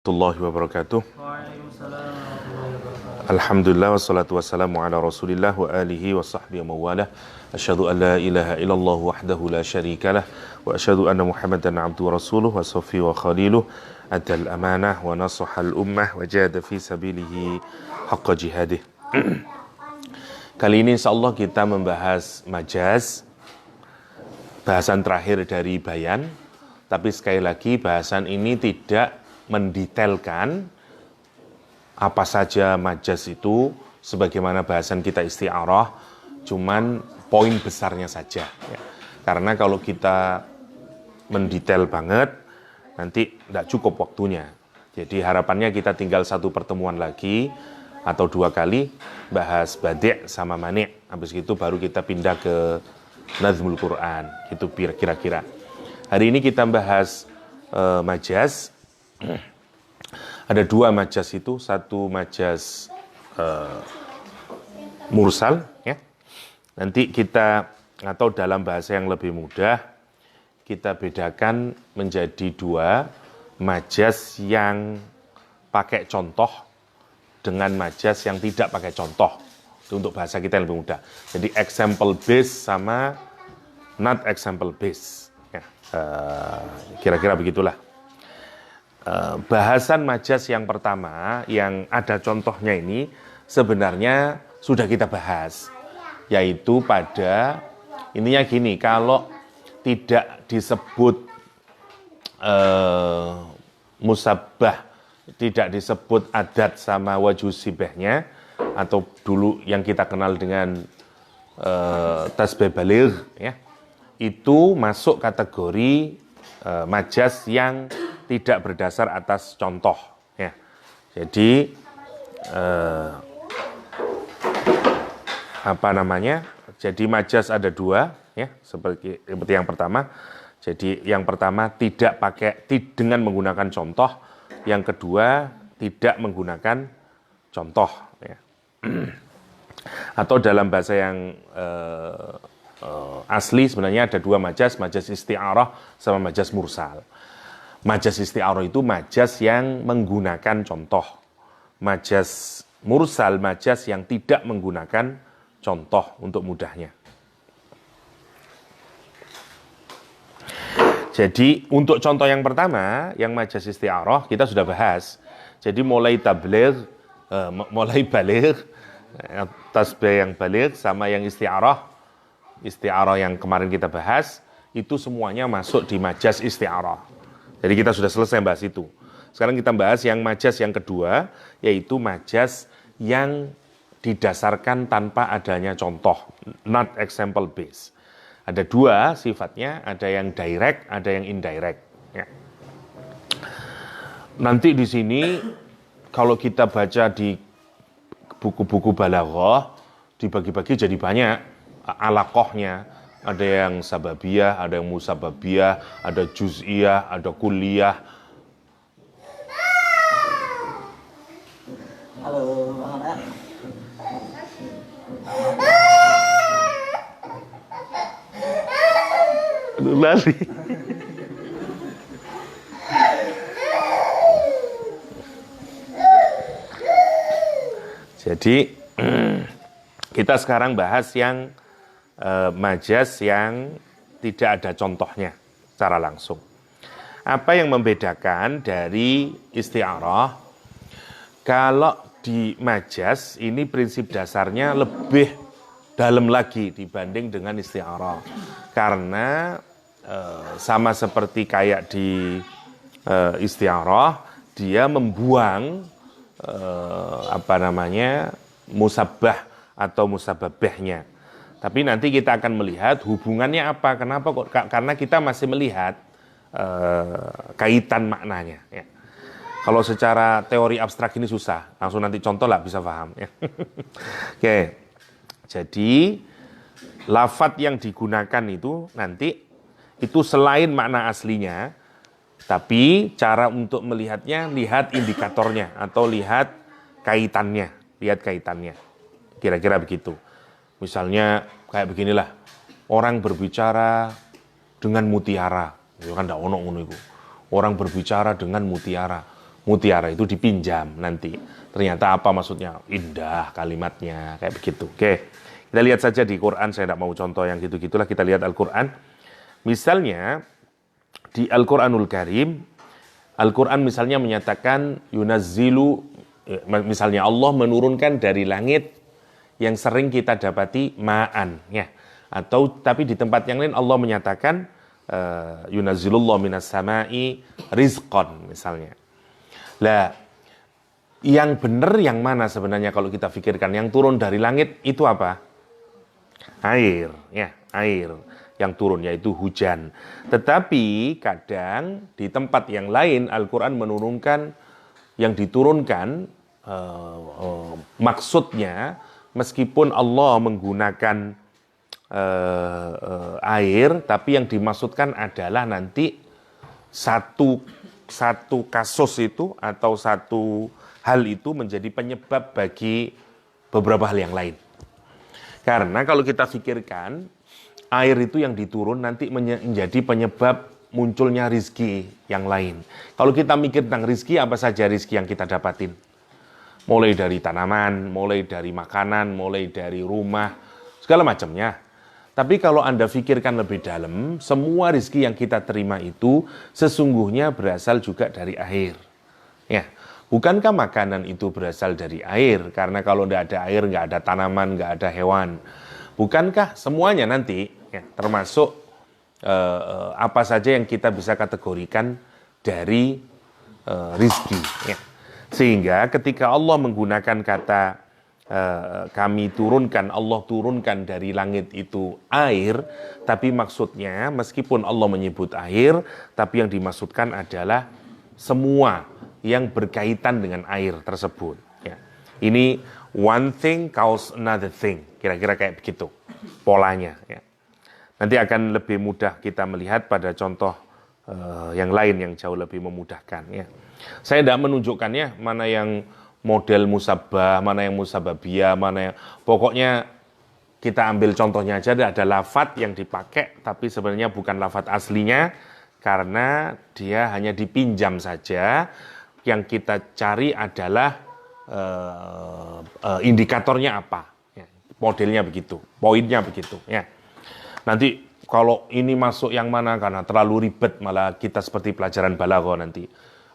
Warahmatullahi wabarakatuh. Alhamdulillah wassalatu wassalamu ala Rasulillah wa alihi wa sahbihi wa mawalah. Asyhadu an la ilaha illallah wahdahu la syarikalah wa asyhadu anna Muhammadan abduhu wa rasuluh wa safiyyu wa khaliluh adal amanah wa nasahal ummah wa jahada fi sabilihi haqqa jihadih. Kali ini insyaallah kita membahas majaz, bahasan terakhir dari bayan, tapi sekali lagi bahasan ini tidak mendetailkan apa saja majaz itu, sebagaimana bahasan kita isti'arah, cuman poin besarnya saja. Ya. Karena kalau kita mendetail banget, nanti tidak cukup waktunya. Jadi harapannya kita tinggal satu pertemuan lagi, atau 2 kali, bahas badi' sama mani'. Habis itu baru kita pindah ke Nazmul Quran. Itu kira-kira. Hari ini kita bahas majaz. Ada 2 majaz itu, satu majaz mursal, ya. Nanti kita, atau dalam bahasa yang lebih mudah, kita bedakan menjadi 2 majaz yang pakai contoh dengan majaz yang tidak pakai contoh. Itu untuk bahasa kita yang lebih mudah. Jadi example based sama not example based, ya. Kira-kira begitulah. Bahasan majaz yang pertama yang ada contohnya ini sebenarnya sudah kita bahas, yaitu pada intinya gini, kalau tidak disebut musabbah, tidak disebut adat sama wajhu sibahnya, atau dulu yang kita kenal dengan tasbih baligh, ya, itu masuk kategori majaz yang tidak berdasar atas contoh, ya. Jadi Jadi majaz ada 2, ya, seperti yang pertama. Jadi yang pertama tidak dengan menggunakan contoh, yang kedua tidak menggunakan contoh, ya. Atau dalam bahasa yang asli sebenarnya ada 2 majaz, majaz isti'arah sama majaz mursal. Majaz isti'arah itu majaz yang menggunakan contoh. Majaz mursal, majaz yang tidak menggunakan contoh untuk mudahnya. Jadi untuk contoh yang pertama, yang majaz isti'arah kita sudah bahas. Jadi mulai baligh, tasbih yang baligh sama yang isti'arah yang kemarin kita bahas, itu semuanya masuk di majaz isti'arah. Jadi kita sudah selesai bahas itu. Sekarang kita bahas yang majaz yang kedua, yaitu majaz yang didasarkan tanpa adanya contoh, not example based. Ada 2 sifatnya, ada yang direct, ada yang indirect, ya. Nanti di sini kalau kita baca di buku-buku balaghah, dibagi-bagi jadi banyak alaqahnya. Ada yang sababiyah, ada yang musababiyah, ada juz'iyah, ada kulliyah. Halo, Bang. Lali. Jadi kita sekarang bahas yang majaz yang tidak ada contohnya secara langsung. Apa yang membedakan dari isti'arah? Kalau di majaz ini prinsip dasarnya lebih dalam lagi dibanding dengan isti'arah. Karena sama seperti kayak di isti'arah, dia membuang musabbah atau musababahnya. Tapi nanti kita akan melihat hubungannya apa. Kenapa kok? Karena kita masih melihat kaitan maknanya, ya. Kalau secara teori abstrak ini susah. Langsung nanti contoh lah bisa paham, ya. Oke. Jadi lafadz yang digunakan itu nanti itu selain makna aslinya, tapi cara untuk melihatnya, lihat indikatornya atau lihat kaitannya, Kira-kira begitu. Misalnya kayak beginilah, orang berbicara dengan mutiara, itu kan ndak ono ngono iku. Orang berbicara dengan mutiara. mutiara itu dipinjam nanti. Ternyata apa maksudnya? Indah kalimatnya, kayak begitu. Oke, kita lihat saja di Quran. Saya tidak mau contoh yang gitu-gitulah. Kita lihat Al-Quran. Misalnya di Al-Quranul Karim, Al-Quran misalnya menyatakan yunazzilu, misalnya Allah menurunkan dari langit yang sering kita dapati ma'an, ya. Atau tapi di tempat yang lain Allah menyatakan yunazzilullah minas sama'i rizqan misalnya. Lah, yang benar yang mana sebenarnya kalau kita pikirkan? Yang turun dari langit itu apa? Air, ya, air yang turun yaitu hujan. Tetapi kadang di tempat yang lain Al-Quran menurunkan yang diturunkan maksudnya meskipun Allah menggunakan air, tapi yang dimaksudkan adalah nanti satu kasus itu atau satu hal itu menjadi penyebab bagi beberapa hal yang lain. Karena kalau kita pikirkan air itu yang diturun nanti menjadi penyebab munculnya rizki yang lain. Kalau kita mikir tentang rizki, apa saja rizki yang kita dapatin? Mulai dari tanaman, mulai dari makanan, mulai dari rumah, segala macamnya. Tapi kalau Anda pikirkan lebih dalam, semua rizki yang kita terima itu sesungguhnya berasal juga dari air. Ya, bukankah makanan itu berasal dari air? Karena kalau tidak ada air, nggak ada tanaman, nggak ada hewan. Bukankah semuanya nanti, ya, termasuk apa saja yang kita bisa kategorikan dari rizki. Ya. Sehingga ketika Allah menggunakan kata kami turunkan, Allah turunkan dari langit itu air, tapi maksudnya meskipun Allah menyebut air, tapi yang dimaksudkan adalah semua yang berkaitan dengan air tersebut. Ya. Ini one thing cause another thing, kira-kira kayak begitu polanya. Ya. Nanti akan lebih mudah kita melihat pada contoh yang lain yang jauh lebih memudahkan. Ya. Saya tidak menunjukkannya mana yang model musabbah, mana yang musababiyah, mana yang pokoknya kita ambil contohnya aja. Ada lafadz yang dipakai tapi sebenarnya bukan lafadz aslinya karena dia hanya dipinjam saja. Yang kita cari adalah indikatornya apa, ya, modelnya begitu, poinnya begitu. Ya. Nanti kalau ini masuk yang mana karena terlalu ribet malah kita seperti pelajaran balaghah nanti.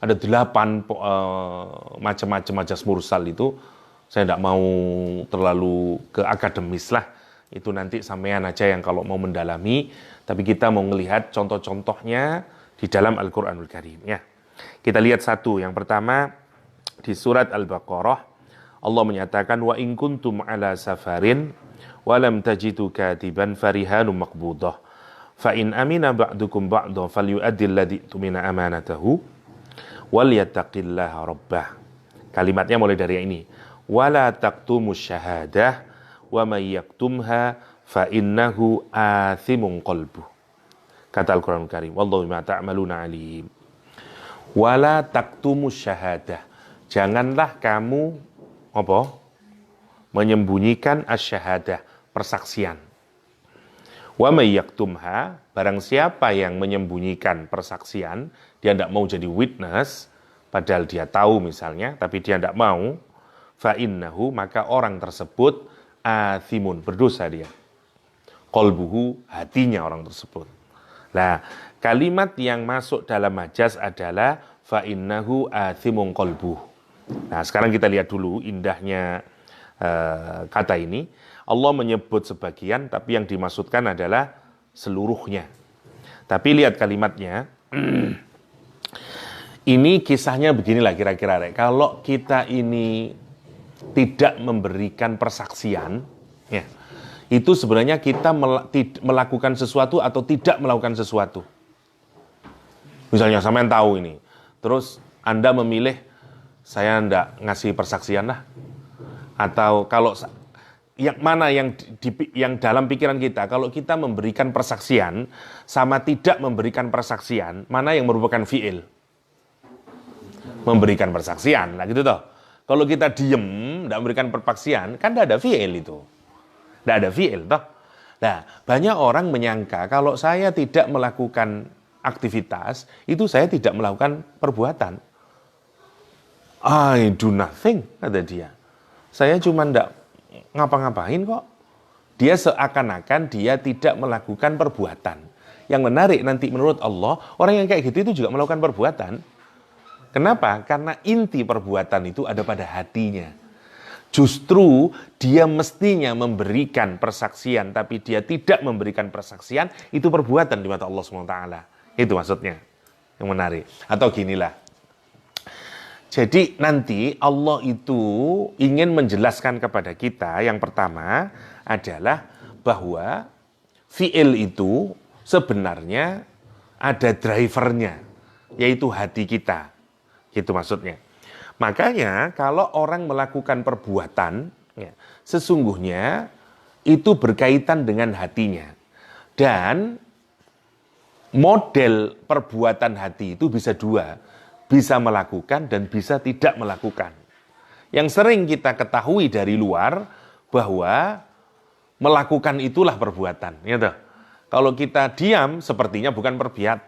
Ada 8 macam-macam majas mursal itu, saya tidak mau terlalu ke akademis lah. Itu nanti sampean aja yang kalau mau mendalami, tapi kita mau melihat contoh-contohnya di dalam Al-Quranul Karim. Ya. Kita lihat satu, yang pertama di surat Al-Baqarah, Allah menyatakan, wa in kuntum ala safarin, wa lam tajidu katiban farihanum maqbudah, fa in amina ba'dukum ba'dah falyu'addil ladzi tumina amanatahu, wal yattaqillaha rabbah. Kalimatnya mulai dari ini. Wala taqtumus syahadah wa may yaktumha fa innahu athimun qalbuh. Kata Al-Qur'anul Karim, wallahu bima ta'maluna alim. Wala taqtumus syahadah. Janganlah kamu apa? Menyembunyikan asy-syahadah, persaksian. Wa may yaktumha, barang siapa yang menyembunyikan persaksian, dia tidak mau jadi witness, padahal dia tahu misalnya, tapi dia tidak mau, fa innahu, maka orang tersebut athimun, berdosa dia. Qalbuhu, hatinya orang tersebut. Nah, kalimat yang masuk dalam majaz adalah fa innahu athimun qalbuh. Nah, sekarang kita lihat dulu indahnya kata ini. Allah menyebut sebagian, tapi yang dimaksudkan adalah seluruhnya. Tapi lihat kalimatnya. Ini kisahnya beginilah kira-kira. Kalau kita ini tidak memberikan persaksian, ya, itu sebenarnya kita melakukan sesuatu atau tidak melakukan sesuatu. Misalnya sampean tahu ini, terus Anda memilih saya enggak ngasih persaksian lah. Atau kalau yang mana yang dalam pikiran kita, kalau kita memberikan persaksian sama tidak memberikan persaksian, mana yang merupakan fi'il? Memberikan persaksian, lah gitu toh. Kalau kita diem, tidak memberikan persaksian, kan tidak ada fi'il itu. Tidak ada fi'il toh. Nah, banyak orang menyangka kalau saya tidak melakukan aktivitas, itu saya tidak melakukan perbuatan. I do nothing, kata dia. Saya cuma ndak ngapa-ngapain kok. Dia seakan-akan dia tidak melakukan perbuatan. Yang menarik nanti menurut Allah, orang yang kayak gitu itu juga melakukan perbuatan. Kenapa? Karena inti perbuatan itu ada pada hatinya. Justru dia mestinya memberikan persaksian, tapi dia tidak memberikan persaksian, itu perbuatan di mata Allah SWT. Itu maksudnya, yang menarik. Atau ginilah. Jadi nanti Allah itu ingin menjelaskan kepada kita, yang pertama adalah bahwa fi'il itu sebenarnya ada drivernya, yaitu hati kita. Itu maksudnya. Makanya kalau orang melakukan perbuatan, ya, sesungguhnya itu berkaitan dengan hatinya. Dan model perbuatan hati itu bisa dua. Bisa melakukan dan bisa tidak melakukan. Yang sering kita ketahui dari luar bahwa melakukan itulah perbuatan. Gitu. Kalau kita diam sepertinya bukan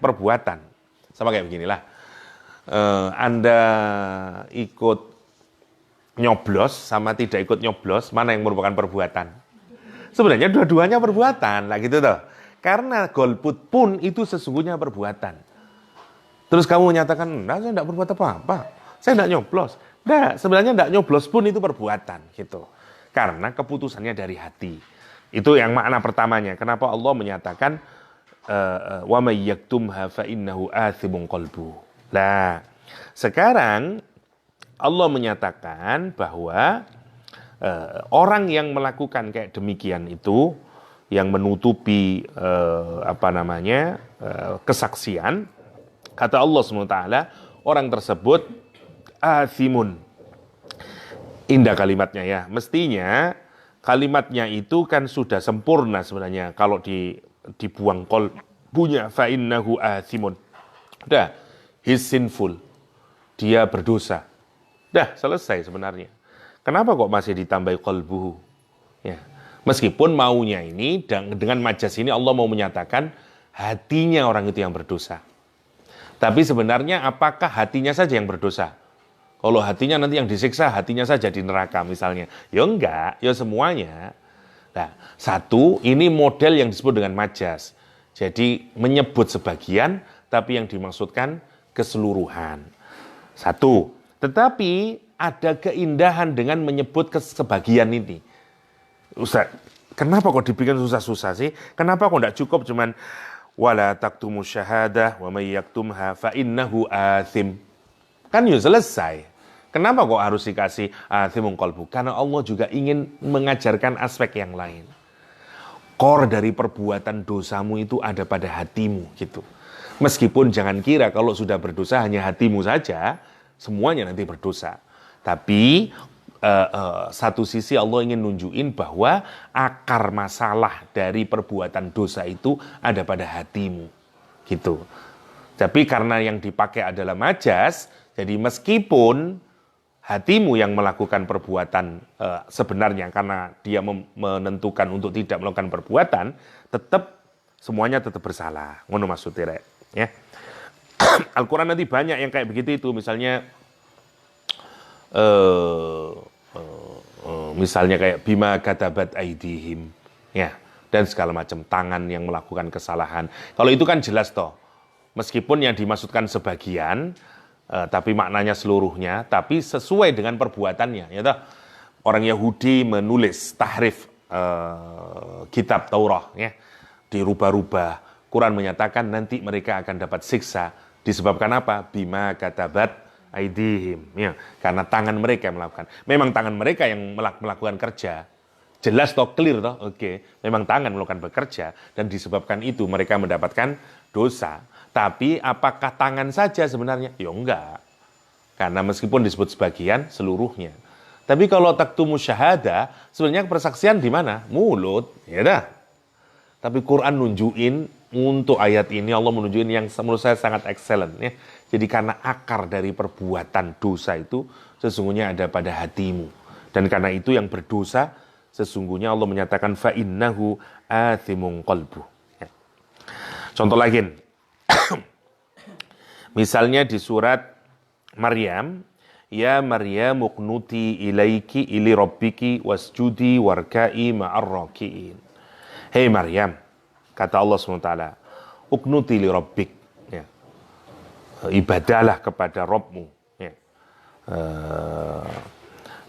perbuatan. Sama kayak beginilah. Anda ikut nyoblos sama tidak ikut nyoblos, mana yang merupakan perbuatan? Sebenarnya dua-duanya perbuatan. Lah gitu toh. Karena golput pun itu sesungguhnya perbuatan. Terus kamu menyatakan, nah, saya tidak berbuat apa-apa, saya tidak nyoblos. Nah, sebenarnya tidak nyoblos pun itu perbuatan, gitu. Karena keputusannya dari hati. Itu yang makna pertamanya. Kenapa Allah menyatakan, wa may yaktumha fa innahu atsimun qalbu. Nah, sekarang Allah menyatakan bahwa orang yang melakukan kayak demikian itu, yang menutupi kesaksian. Kata Allah SWT, orang tersebut athimun. Indah kalimatnya ya. Mestinya kalimatnya itu kan sudah sempurna sebenarnya. Kalau dibuang qalbunya, fa innahu athimun. Udah, he's sinful. Dia berdosa. Dah, selesai sebenarnya. Kenapa kok masih ditambahi qalbuhu? Ya. Meskipun maunya ini, dengan majas ini Allah mau menyatakan hatinya orang itu yang berdosa. Tapi sebenarnya apakah hatinya saja yang berdosa? Kalau hatinya nanti yang disiksa, hatinya saja di neraka misalnya. Ya enggak, ya semuanya. Nah, satu, ini model yang disebut dengan majas. Jadi menyebut sebagian, tapi yang dimaksudkan keseluruhan. Satu, tetapi ada keindahan dengan menyebut sebagian ini. Ustaz, kenapa kok dibikin susah-susah sih? Kenapa kok enggak cukup cuman wala taktumu syahadah wa may yaktumha fa innahu athim. Kan ya selesai. Kenapa kok harus dikasih athimun qalbu? Karena Allah juga ingin mengajarkan aspek yang lain. Core dari perbuatan dosamu itu ada pada hatimu gitu. Meskipun jangan kira kalau sudah berdosa hanya hatimu saja, semuanya nanti berdosa. Tapi satu sisi Allah ingin nunjukin bahwa akar masalah dari perbuatan dosa itu ada pada hatimu, gitu. Tapi karena yang dipakai adalah majas, jadi meskipun hatimu yang melakukan perbuatan sebenarnya karena dia menentukan untuk tidak melakukan perbuatan, semuanya tetap bersalah. Ngono maksudnya, ya. Al-Quran nanti banyak yang kayak begitu itu, misalnya misalnya kayak bima katabat aidihim, ya, dan segala macam tangan yang melakukan kesalahan. Kalau itu kan jelas toh, meskipun yang dimaksudkan sebagian, tapi maknanya seluruhnya, tapi sesuai dengan perbuatannya, ya toh. Orang Yahudi menulis tahrif kitab Taurat, ya, dirubah-rubah. Quran menyatakan nanti mereka akan dapat siksa disebabkan apa? Bima katabat aidihim, ya, karena tangan mereka yang melakukan. Memang tangan mereka yang melakukan kerja. Jelas toh, clear toh, oke. Memang tangan melakukan bekerja dan disebabkan itu mereka mendapatkan dosa. Tapi apakah tangan saja sebenarnya? Ya enggak. Karena meskipun disebut sebagian, seluruhnya. Tapi kalau taktumu syahada, sebenarnya persaksian di mana? Mulut, ya dah. Tapi Quran nunjukin untuk ayat ini, Allah menunjukin yang menurut saya sangat excellent, ya. Jadi karena akar dari perbuatan dosa itu sesungguhnya ada pada hatimu. Dan karena itu yang berdosa sesungguhnya Allah menyatakan fa innahu athimun qalbu. Ya. Contoh lagi. Misalnya di surat Maryam Ya Maryam uqnuti ilaiki ili rabbiki wasjudi warka'i ma'ar raki'in. Hei Maryam, kata Allah SWT, uqnuti li rabbik, ya. Ibadahlah kepada Rabbmu, ya.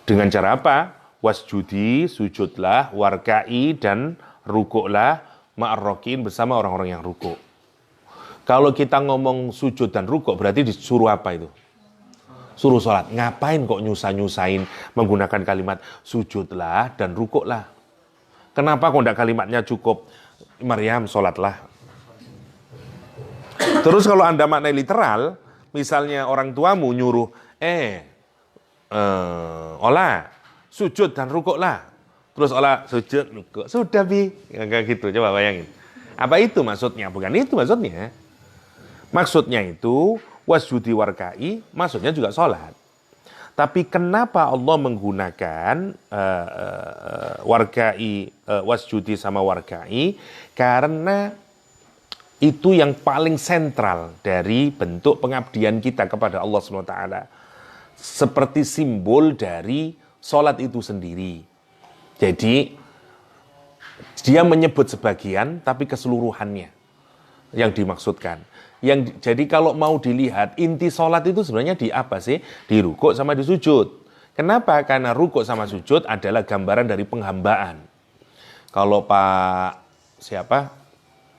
Dengan cara apa? Wasjudi, sujudlah, warka'i, dan rukuklah ma'ar raki'in, bersama orang-orang yang rukuk. Kalau kita ngomong sujud dan rukuk berarti disuruh apa itu? Suruh sholat. Ngapain kok nyusahin menggunakan kalimat sujudlah dan rukuklah? Kenapa kok enggak kalimatnya cukup Maryam sholatlah? Terus kalau Anda maknai literal, misalnya orang tuamu nyuruh, Ola, sujud dan rukuklah. Terus Ola sujud, rukuk. Sudah Bi. Kayak gitu, coba bayangin. Apa itu maksudnya? Bukan itu maksudnya. Maksudnya itu, wasjudi warka'i, maksudnya juga sholat. Tapi kenapa Allah menggunakan warka'i, wasjudi sama warka'i? Karena itu yang paling sentral dari bentuk pengabdian kita kepada Allah SWT. Seperti simbol dari sholat itu sendiri. Jadi, dia menyebut sebagian, tapi keseluruhannya yang dimaksudkan. Jadi kalau mau dilihat, inti sholat itu sebenarnya di apa sih? Di rukuk sama di sujud. Kenapa? Karena rukuk sama sujud adalah gambaran dari penghambaan. Kalau Pak siapa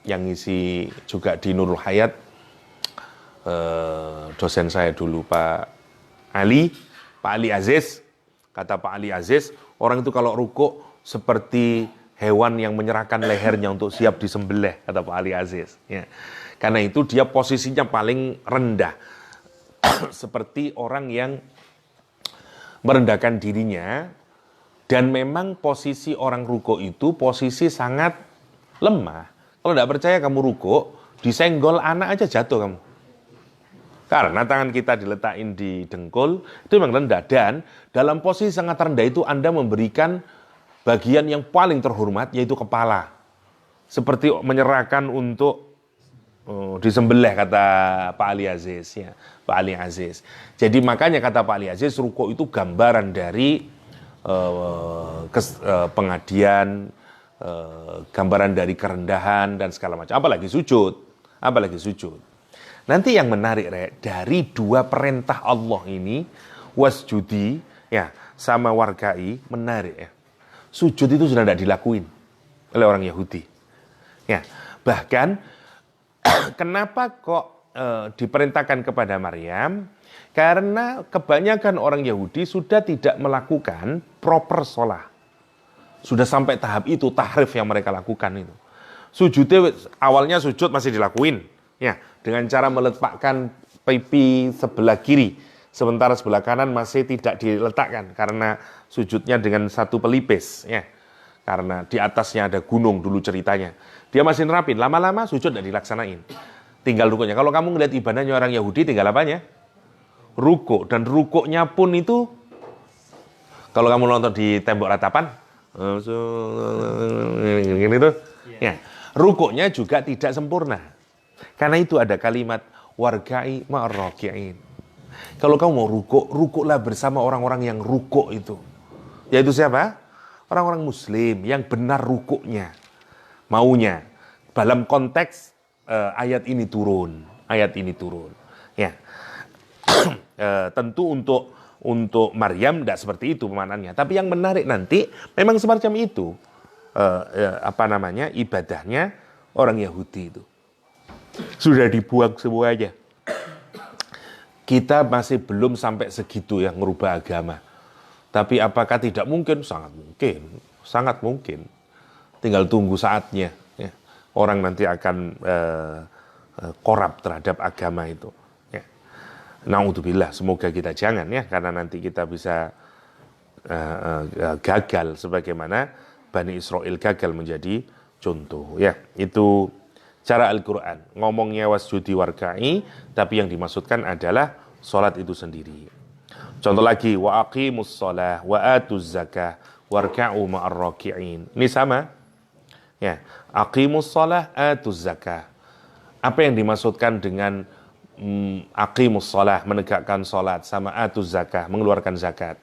yang ngisi juga di Nurul Hayat, dosen saya dulu Pak Ali Aziz, kata Pak Ali Aziz, orang itu kalau rukuk seperti hewan yang menyerahkan lehernya untuk siap disembelih, kata Pak Ali Aziz. Ya. Karena itu dia posisinya paling rendah. Seperti orang yang merendahkan dirinya. Dan memang posisi orang rukuk itu posisi sangat lemah. Kalau tidak percaya kamu rukuk, disenggol anak aja jatuh kamu. Karena tangan kita diletakin di dengkul, itu memang rendah. Dan dalam posisi sangat rendah itu Anda memberikan bagian yang paling terhormat, yaitu kepala. Seperti menyerahkan untuk disembelih, kata Pak Ali Aziz. Ya, Pak Ali Aziz. Jadi makanya kata Pak Ali Aziz, rukuk itu gambaran dari pengabdian, gambaran dari kerendahan dan segala macam. Apalagi sujud. Nanti yang menarik, dari dua perintah Allah ini, wasjudi, ya, sama warkai, menarik ya. Sujud itu sudah tidak dilakuin oleh orang Yahudi. Ya, bahkan kenapa kok diperintahkan kepada Maryam? Karena kebanyakan orang Yahudi sudah tidak melakukan proper sholat. Sudah sampai tahap itu, tahrif yang mereka lakukan itu. Sujudnya, awalnya sujud masih dilakuin. Ya, dengan cara meletakkan pipi sebelah kiri. Sementara sebelah kanan masih tidak diletakkan. Karena sujudnya dengan satu pelipis. Ya. Karena di atasnya ada gunung dulu ceritanya. Dia masih nerapin, lama-lama sujud tidak dilaksanain. Tinggal rukuknya. Kalau kamu ngeliat ibadahnya orang Yahudi, tinggal apanya? Rukuk. Dan rukuknya pun itu, kalau kamu nonton di tembok ratapan, gitu, ya, rukuknya juga tidak sempurna. Karena itu ada kalimat warka'i ma'ar raki'in. Kalau kamu mau rukuk, rukuklah bersama orang-orang yang rukuk itu. Yaitu siapa? Orang-orang muslim yang benar rukuknya. Maunya dalam konteks ayat ini turun, ya. Tentu untuk Maryam tidak seperti itu pemanannya, tapi yang menarik nanti memang semacam itu ibadahnya orang Yahudi itu sudah dibuang semuanya. Kita masih belum sampai segitu ya merubah agama, tapi apakah tidak mungkin? Sangat mungkin. Tinggal tunggu saatnya, ya. Orang nanti akan korup terhadap agama itu. Ya. Na'udzubillah, semoga kita jangan ya, karena nanti kita bisa gagal sebagaimana Bani Israel gagal menjadi contoh. Ya, itu cara Al-Quran. Ngomongnya wasjudi warka'i, tapi yang dimaksudkan adalah sholat itu sendiri. Contoh lagi, wa aqimus sholah wa atuz zakah warka'u ma'ar raki'in. Ini sama. Ya, aqimus shalah atuz zakah. Apa yang dimaksudkan dengan aqimus shalah, menegakkan salat, sama atuz zakah, mengeluarkan zakat.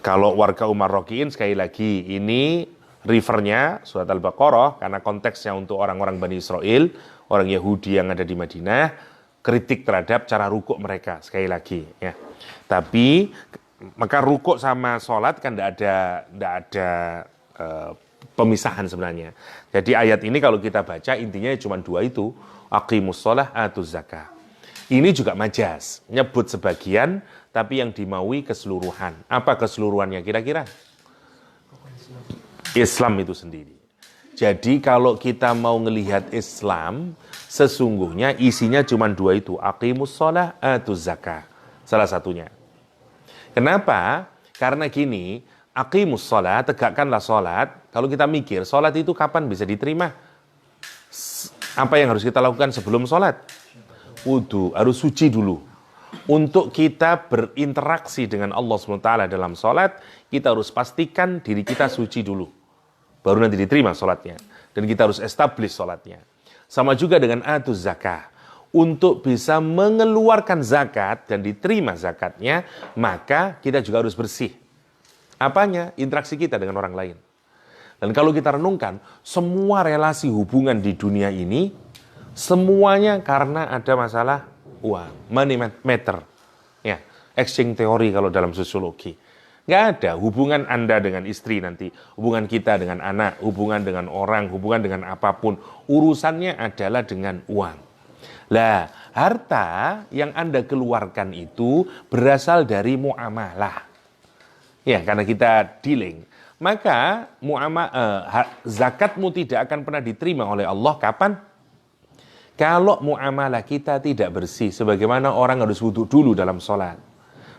Kalau warga Umar Rokiin, sekali lagi, ini refernya surat Al-Baqarah, karena konteksnya untuk orang-orang Bani Israel, orang Yahudi yang ada di Madinah, kritik terhadap cara rukuk mereka, sekali lagi. Ya. Tapi, maka rukuk sama sholat kan tidak ada pemisahan sebenarnya. Jadi ayat ini kalau kita baca, intinya cuma dua itu, aqimus shalah, atuz zakah. Ini juga majas, nyebut sebagian, tapi yang dimaui keseluruhan. Apa keseluruhannya kira-kira? Islam itu sendiri. Jadi kalau kita mau ngelihat Islam, sesungguhnya isinya cuma dua itu. Aqimus shalah, atuz zakah. Salah satunya. Kenapa? Karena gini, aqimus shalah, tegakkanlah sholat. Kalau kita mikir, sholat itu kapan bisa diterima? Apa yang harus kita lakukan sebelum sholat? Wudu, harus suci dulu. Untuk kita berinteraksi dengan Allah SWT dalam sholat, kita harus pastikan diri kita suci dulu. Baru nanti diterima sholatnya. Dan kita harus establish sholatnya. Sama juga dengan atuz zakah. Untuk bisa mengeluarkan zakat dan diterima zakatnya, maka kita juga harus bersih. Apanya? Interaksi kita dengan orang lain. Dan kalau kita renungkan, semua relasi hubungan di dunia ini, semuanya karena ada masalah uang, money matter. Ya, exchange teori kalau dalam sosiologi. Nggak ada hubungan Anda dengan istri nanti, hubungan kita dengan anak, hubungan dengan orang, hubungan dengan apapun. Urusannya adalah dengan uang. Lah, harta yang Anda keluarkan itu berasal dari muamalah. Ya, karena kita dealing. Maka zakatmu tidak akan pernah diterima oleh Allah kapan? Kalau muamalah kita tidak bersih, sebagaimana orang harus wudu dulu dalam sholat.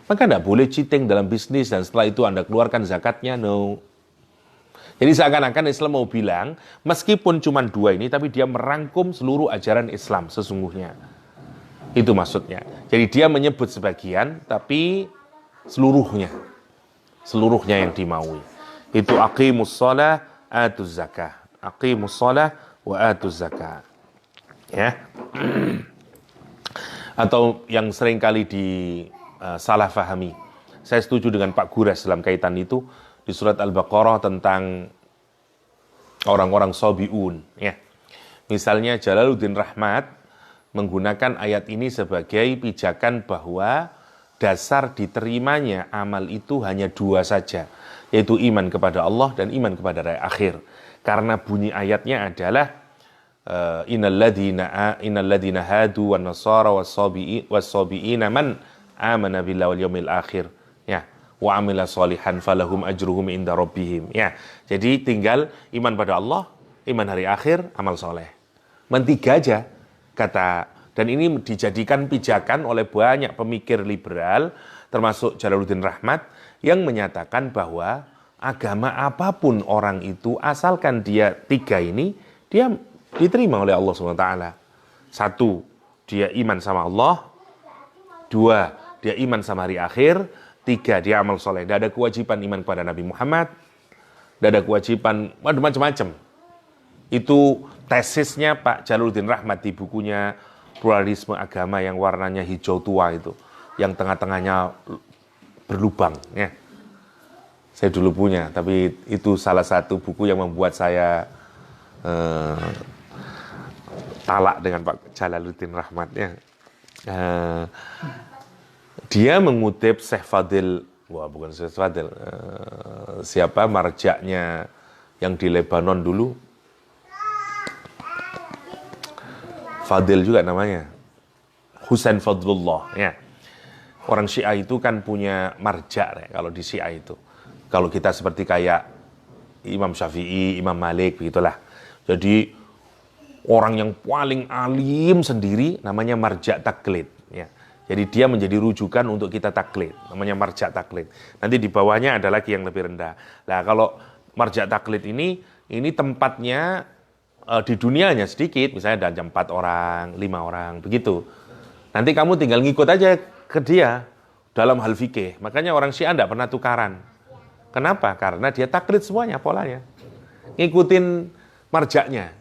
Maka tidak boleh cheating dalam bisnis dan setelah itu Anda keluarkan zakatnya, no. Jadi seakan-akan Islam mau bilang, meskipun cuma dua ini, tapi dia merangkum seluruh ajaran Islam sesungguhnya. Itu maksudnya. Jadi dia menyebut sebagian, tapi seluruhnya. Seluruhnya yang dimaui. Itu aqimus shalah, atuz zakah. Aqimus shalah wa atuz zakah. Ya. Atau yang sering kali salah fahami. Saya setuju dengan Pak Gures dalam kaitan itu di surat Al-Baqarah tentang orang-orang Sabi'un. Ya. Misalnya Jalaluddin Rahmat menggunakan ayat ini sebagai pijakan bahwa dasar diterimanya amal itu hanya dua saja, yaitu iman kepada Allah dan iman kepada hari akhir. Karena bunyi ayatnya adalah innalladzina hadu wan nasara was-sabiina man amana billahi wal yawmil akhir. Ya, wa amila sholihan falahum ajruhum inda rabbihim. Ya. Jadi tinggal iman pada Allah, iman hari akhir, amal soleh. Mentiga aja kata. Dan ini dijadikan pijakan oleh banyak pemikir liberal, termasuk Jalaluddin Rahmat, yang menyatakan bahwa agama apapun orang itu, asalkan dia tiga ini, dia diterima oleh Allah SWT. Satu, dia iman sama Allah. Dua, dia iman sama hari akhir. Tiga, dia amal soleh. Tidak ada kewajiban iman kepada Nabi Muhammad. Tidak ada kewajiban, macam-macam. Itu tesisnya Pak Jalaluddin Rahmat di bukunya Pluralisme Agama yang warnanya hijau tua itu. Yang tengah-tengahnya berlubang. Ya. Saya dulu punya, tapi itu salah satu buku yang membuat saya talak dengan Pak Jalaluddin Rahmat. Ya. Dia mengutip Syekh Fadil, bukan Syekh Fadil, siapa marjaknya yang di Lebanon dulu, Fadil juga namanya, Husain Fadlullah. Ya. Orang Syiah itu kan punya marjak ya, kalau di Syiah itu. Kalau kita seperti kayak Imam Syafi'i, Imam Malik, begitulah. Jadi orang yang paling alim sendiri namanya marjak taklid. Ya. Jadi dia menjadi rujukan untuk kita taklid, namanya marjak taklid. Nanti di bawahnya ada lagi yang lebih rendah. Nah kalau marjak taklid ini tempatnya di dunianya sedikit, misalnya ada 4 orang, 5 orang, begitu. Nanti kamu tinggal ngikut aja ke dia dalam hal fikih. Makanya orang Syiah tidak pernah tukaran. Kenapa? Karena dia taklid semuanya polanya. Ngikutin marjaknya.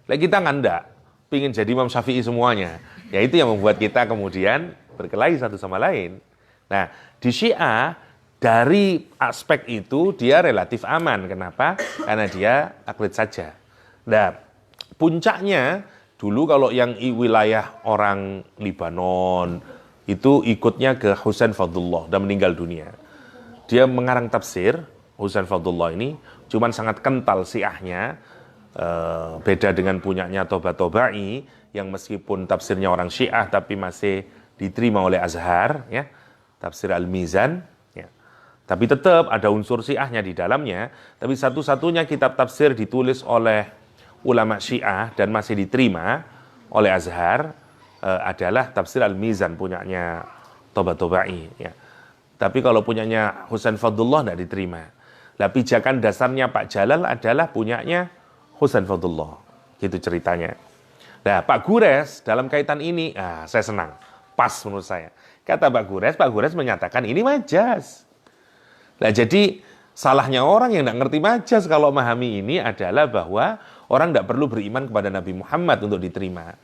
Lah kita kan enggak. pingin jadi Imam Syafi'i semuanya. Ya itu yang membuat kita kemudian berkelahi satu sama lain. Nah, di Syiah dari aspek itu dia relatif aman. Kenapa? Karena dia taklid saja. Nah, puncaknya dulu kalau yang wilayah orang Libanon itu ikutnya ke Husain Fadlullah dan meninggal dunia. Dia mengarang tafsir, Husain Fadlullah ini cuman sangat kental Syiahnya, beda dengan punyanya Toba-Tobai yang meskipun tafsirnya orang Syiah tapi masih diterima oleh Azhar, ya, tafsir Al-Mizan, ya. Tapi tetap ada unsur Syiahnya di dalamnya. Tapi satu-satunya kitab tafsir ditulis oleh ulama Syiah dan masih diterima oleh Azhar adalah tafsir Al-Mizan punyanya Toba-Tobai, ya. Tapi kalau punyanya Husain Fadlullah tidak diterima. Nah, pijakan dasarnya Pak Jalal adalah punyanya Husain Fadlullah. Gitu ceritanya. Nah, Pak Gures dalam kaitan ini, saya senang. Pas menurut saya. Kata Pak Gures menyatakan ini majas. Nah, jadi salahnya orang yang tidak ngerti majas kalau memahami ini adalah bahwa orang tidak perlu beriman kepada Nabi Muhammad untuk diterima.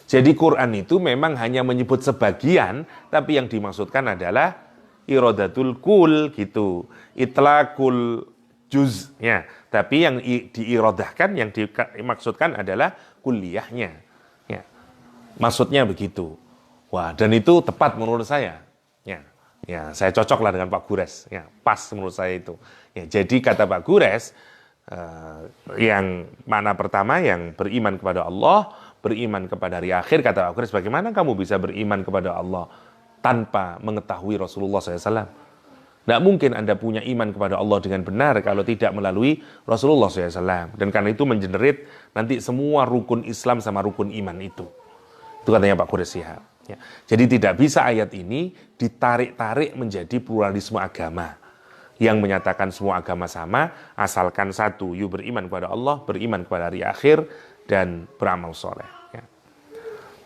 Jadi Quran itu memang hanya menyebut sebagian, tapi yang dimaksudkan adalah iradatul kul gitu, itlaqul juz, ya. Tapi yang diirodahkan, yang dimaksudkan adalah kuliahnya, ya. Maksudnya begitu. Wah, dan itu tepat menurut saya, ya. Ya, saya cocoklah dengan Pak Gures, ya, pas menurut saya itu. Ya, jadi kata Pak Gures, yang mana pertama yang beriman kepada Allah, beriman kepada hari akhir, kata Pak Gures, bagaimana kamu bisa beriman kepada Allah tanpa mengetahui Rasulullah SAW? Tidak mungkin Anda punya iman kepada Allah dengan benar kalau tidak melalui Rasulullah SAW. Dan karena itu mengenerate nanti semua rukun Islam sama rukun iman itu. Itu katanya Pak Gures Shihab. Ya. Jadi tidak bisa ayat ini ditarik-tarik menjadi pluralisme agama yang menyatakan semua agama sama, asalkan satu, you beriman kepada Allah, beriman kepada hari akhir, dan beramal soleh. Ya.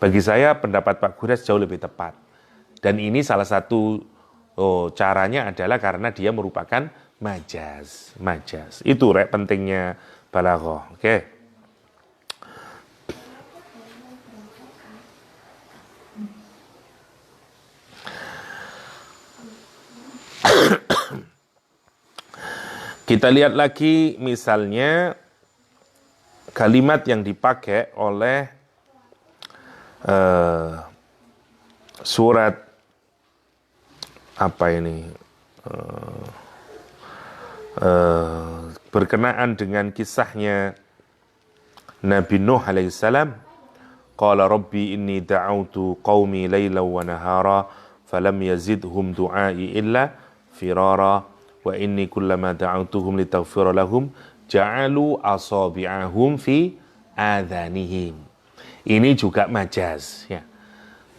Bagi saya pendapat Pak Gures jauh lebih tepat. Dan ini salah satu caranya adalah karena dia merupakan majaz. Itu pentingnya balaghah. Oke. Kita lihat lagi misalnya kalimat yang dipakai oleh surat apa ini, berkenaan dengan kisahnya Nabi Nuh alaihissalam. Qala rabbi inni da'autu qaumi layla wa nahara falam yazidhum du'ai illa firara wa inni kullama da'autuhum litaghfira lahum ja'alu asabi'ahum fi adhanihim. Ini juga majaz, ya.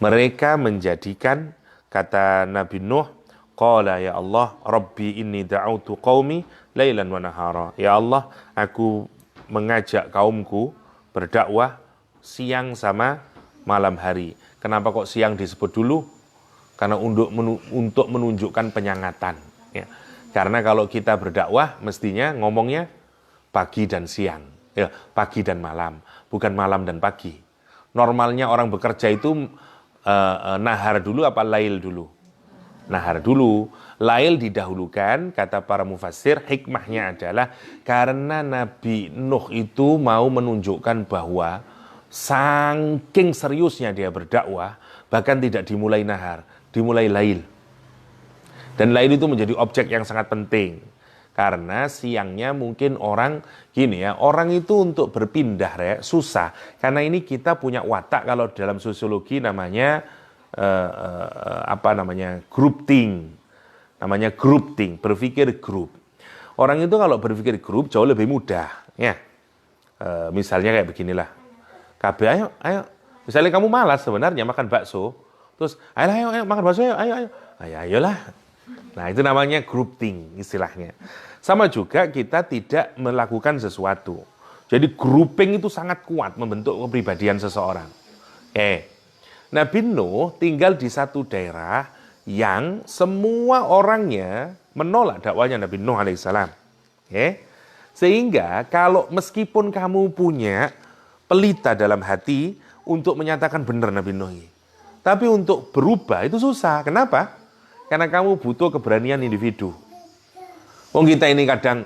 Mereka menjadikan, kata Nabi Nuh, qala ya Allah rabbi inni da'autu qaumi lailan wa nahara. Ya Allah, aku mengajak kaumku berdakwah siang sama malam hari. Kenapa kok siang disebut dulu? Karena untuk menunjukkan penyangatan, ya. Karena kalau kita berdakwah mestinya ngomongnya pagi dan siang, ya, pagi dan malam, bukan malam dan pagi. Normalnya orang bekerja itu nahar dulu apa lail dulu? Nahar dulu. Lail didahulukan, kata para mufassir, hikmahnya adalah karena Nabi Nuh itu mau menunjukkan bahwa saking seriusnya dia berdakwah, bahkan tidak dimulai nahar, dimulai lail. Dan lail itu menjadi objek yang sangat penting. Karena siangnya mungkin orang, gini ya, orang itu untuk berpindah ya, susah. Karena ini kita punya watak, kalau dalam sosiologi namanya, group think. Namanya group think, berpikir grup. Orang itu kalau berpikir grup jauh lebih mudah. Ya. Misalnya kayak beginilah. KB, ayo. Misalnya kamu malas sebenarnya makan bakso. Terus, ayo makan bakso, ayo. Ayolah. Nah, itu namanya grouping istilahnya. Sama juga kita tidak melakukan sesuatu. Jadi grouping itu sangat kuat membentuk kepribadian seseorang. Nabi Nuh tinggal di satu daerah yang semua orangnya menolak dakwanya Nabi Nuh alaihissalam. Sehingga kalau meskipun kamu punya pelita dalam hati, untuk menyatakan benar Nabi Nuh ini. Tapi untuk berubah itu susah. Kenapa? Karena kamu butuh keberanian individu. Wong kita ini kadang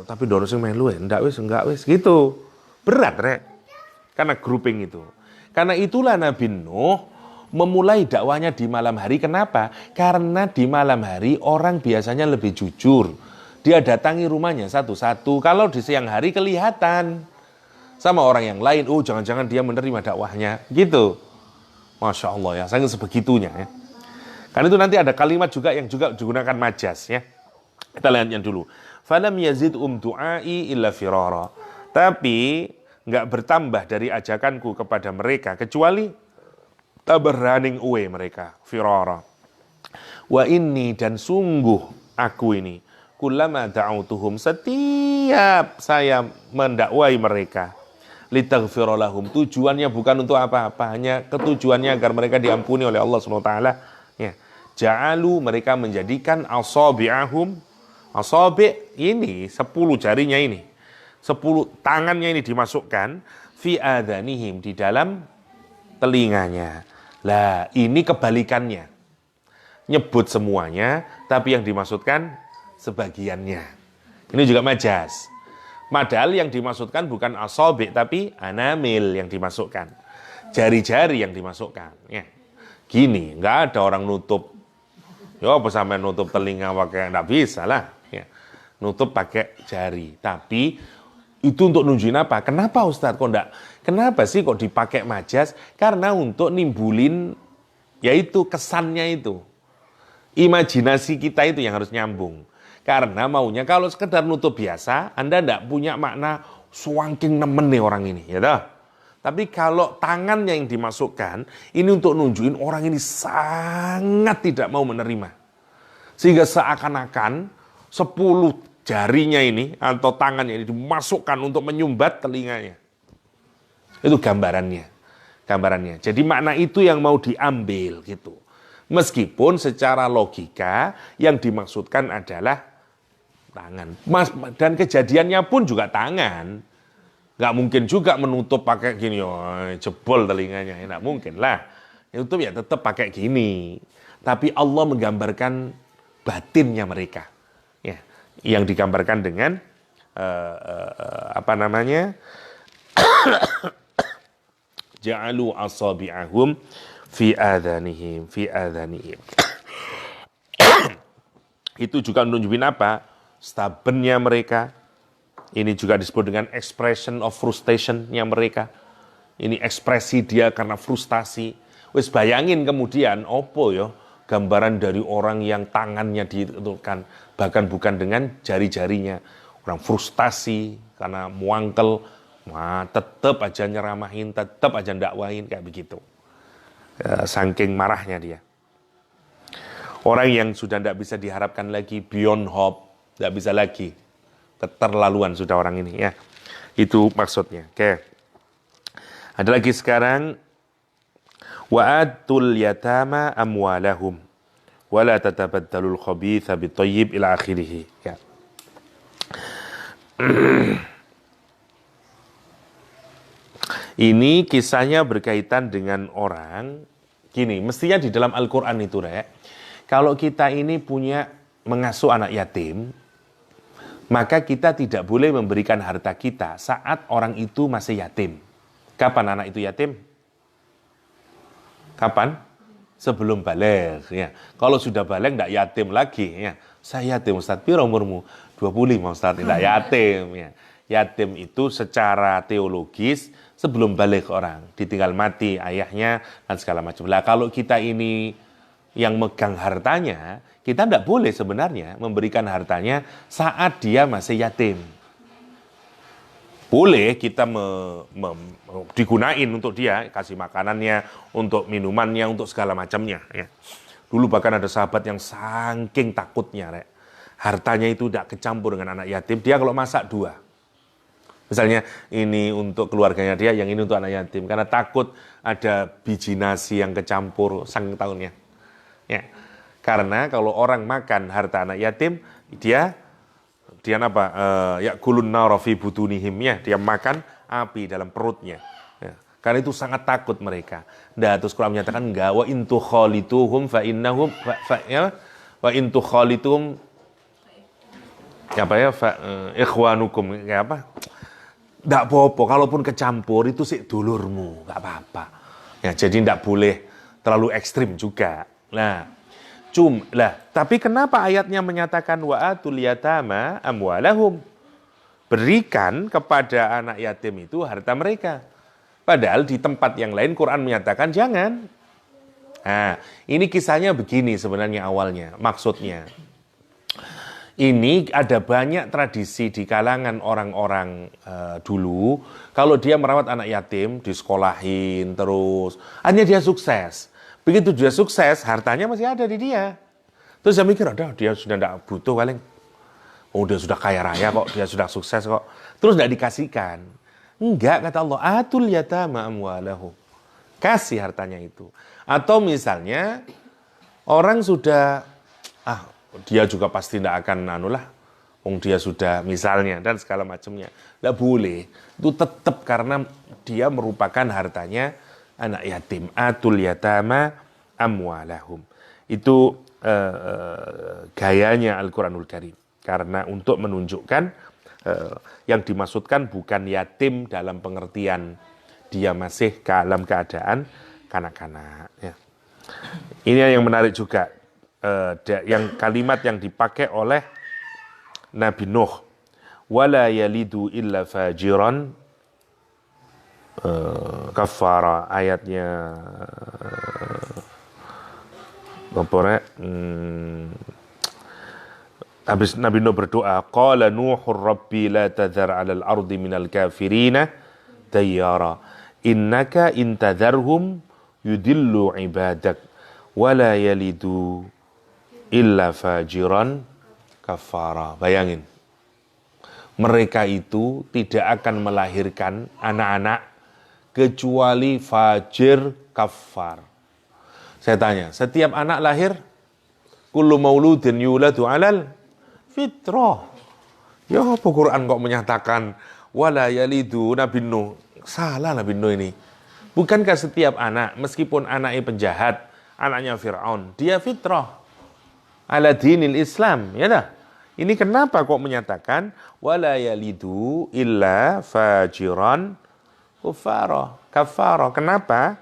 tapi dono sing melu enggak wis gitu. Berat rek. Karena grouping itu. Karena itulah Nabi Nuh memulai dakwahnya di malam hari. Kenapa? Karena di malam hari orang biasanya lebih jujur. Dia datangi rumahnya satu-satu. Kalau di siang hari kelihatan sama orang yang lain. Oh jangan-jangan dia menerima dakwahnya. Gitu. Masya Allah ya. Sangat sebegitunya ya. Karena itu nanti ada kalimat juga yang juga digunakan majas ya. Kita lihat yang dulu. Falam yazid du'ai illa firara. Tapi enggak bertambah dari ajakanku kepada mereka kecuali tambah running away mereka, firara. Wa inni dan sungguh aku ini kullama da'autuhum setiap saya mendakwai mereka litaghfira lahum, tujuannya bukan untuk apa-apa, hanya ketujuannya agar mereka diampuni oleh Allah Subhanahu wa taala ya. Ja'alu mereka menjadikan asabi'ahum, asabi' ini 10 jarinya ini, 10 tangannya ini dimasukkan fi adhanihim di dalam telinganya. Lah, ini kebalikannya. Nyebut semuanya, tapi yang dimaksudkan sebagiannya. Ini juga majas. Padahal yang dimaksudkan bukan asabi' tapi anamil yang dimasukkan. Jari-jari yang dimasukkan. Ya. Gini, nggak ada orang nutup. Ya apa sampai nutup telinga pakai, nggak bisa lah. Ya. Nutup pakai jari. Tapi itu untuk nunjukin apa? Kenapa Ustadz kok enggak? Kenapa sih kok dipakai majas? Karena untuk nimbulin yaitu kesannya itu. Imajinasi kita itu yang harus nyambung. Karena maunya kalau sekedar nutup biasa, Anda enggak punya makna suangking nemen nih orang ini, ya toh? Tapi kalau tangannya yang dimasukkan, ini untuk nunjukin orang ini sangat tidak mau menerima. Sehingga seakan-akan 10 jarinya ini atau tangannya ini dimasukkan untuk menyumbat telinganya. Itu gambarannya. Jadi makna itu yang mau diambil gitu. Meskipun secara logika yang dimaksudkan adalah tangan. Dan kejadiannya pun juga tangan. Nggak mungkin juga menutup pakai gini, jebol telinganya. Nggak mungkin lah. Itu ya tetap pakai gini. Tapi Allah menggambarkan batinnya mereka. Ya. Yang digambarkan dengan ja'alu asabi'ahum fi adhanihim. Itu juga menunjukin apa? Stubbornnya mereka. Ini juga disebut dengan expression of frustration-nya mereka. Ini ekspresi dia karena frustasi. Wis bayangin kemudian opo ya gambaran dari orang yang tangannya ditentukan, bahkan bukan dengan jari-jarinya. Orang frustasi karena muangkel, tetap aja nyeramahin, tetap aja ndakwahin, kayak begitu. Saking marahnya dia. Orang yang sudah tidak bisa diharapkan lagi, beyond hope, tidak bisa lagi. Keterlaluan sudah orang ini ya. Itu maksudnya. Oke. Ada lagi sekarang. Wa'atul yatama amwalahum wala tatabaddalul khabitha bitayyib ila akhirih ya. Ini kisahnya berkaitan dengan orang gini, mestinya di dalam Al-Qur'an itu Rek, kalau kita ini punya mengasuh anak yatim, maka kita tidak boleh memberikan harta kita saat orang itu masih yatim. Kapan anak itu yatim? Kapan? Sebelum balik ya. Kalau sudah balik enggak yatim lagi ya. Saya yatim Ustaz, piro umurmu? 25 Ustaz, enggak yatim ya. Yatim itu secara teologis sebelum balik orang, ditinggal mati ayahnya dan segala macam. Lah kalau kita ini yang megang hartanya, kita enggak boleh sebenarnya memberikan hartanya saat dia masih yatim. Boleh kita digunain untuk dia, kasih makanannya, untuk minumannya, untuk segala macamnya. Ya. Dulu bahkan ada sahabat yang saking takutnya, Rek. Hartanya itu tidak kecampur dengan anak yatim, dia kalau masak 2. Misalnya ini untuk keluarganya dia, yang ini untuk anak yatim. Karena takut ada biji nasi yang kecampur sang tahunnya. Ya. Karena kalau orang makan harta anak yatim, dia ya kulun nara fi butunihim ya, dia makan api dalam perutnya. Ya. Karena itu sangat takut mereka. Nah, terus Quran menyatakan enggak, wa intu khalituhum fa innahum wa intu khalituhum ikhwanukum, kayak apa? Enggak apa-apa, kalaupun kecampur itu sih dulurmu, enggak apa-apa. Ya, jadi enggak boleh terlalu ekstrim juga. Nah, tapi kenapa ayatnya menyatakan wa atul yatama amwalahum? Berikan kepada anak yatim itu harta mereka. Padahal di tempat yang lain Quran menyatakan jangan. Nah, ini kisahnya begini sebenarnya awalnya, maksudnya. Ini ada banyak tradisi di kalangan orang-orang dulu, kalau dia merawat anak yatim, disekolahin terus, hanya dia sukses. Begitu dia sukses, hartanya masih ada di dia. Terus dia mikir, dia sudah tidak butuh paling. Oh, dia sudah kaya raya kok, dia sudah sukses kok. Terus tidak dikasihkan. Enggak, kata Allah, atul yatama amwalahu. Kasih hartanya itu. Atau misalnya, orang sudah, dia juga pasti tidak akan dia sudah misalnya dan segala macamnya. Tidak boleh. Itu tetap karena dia merupakan hartanya anak yatim. Atul yatama amwalahum. Itu gayanya Al-Quranul Karim. Karena untuk menunjukkan yang dimaksudkan bukan yatim dalam pengertian dia masih dalam keadaan kanak-kanak. Ya. Ini yang menarik juga. Yang kalimat yang dipakai oleh Nabi Nuh, wala yalidu illa fajiran kafara, ayatnya habis Nabi Nuh berdoa, qala Nuhur rabbi la tadhar 'alal ardi minal kafirina dayyara innaka intadharhum yudillu ibadak wala yalidu illa fajiran kafara. Bayangin, mereka itu tidak akan melahirkan anak-anak kecuali fajir kafar. Saya tanya, setiap anak lahir kullu mauludin yuladu alal fitrah. Ya apa Quran kok menyatakan wala yalidu Nabi Nuh? Salah Nabi Nuh ini. Bukankah setiap anak, meskipun anaknya penjahat, anaknya Fir'aun, dia fitrah ala dinil Islam, ya dah. Ini kenapa kok menyatakan wala yalidu illa fajiran kafara? Kenapa?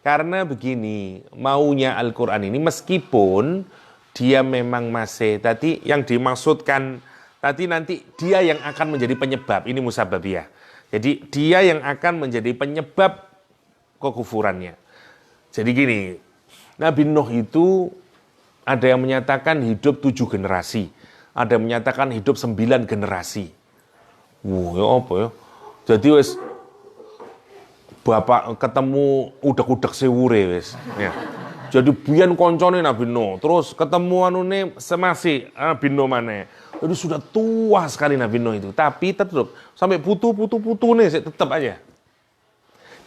Karena begini, maunya Al-Quran ini meskipun dia memang masih tadi yang dimaksudkan tadi nanti dia yang akan menjadi penyebab, ini musababiyah. Jadi dia yang akan menjadi penyebab kekufurannya. Jadi gini, Nabi Nuh itu ada yang menyatakan hidup 7 generasi. Ada yang menyatakan hidup 9 generasi. Wah, ya apa ya? Jadi wes bapak ketemu udak-udak sewure wes. Ya. Jadi biyen koncone Nabi Nuh. Terus ketemu anune semasi Nabi Nuh maneh. Jadi sudah tua sekali Nabi Nuh itu. Tapi tetap sampai putu-putu-putune tetap aja.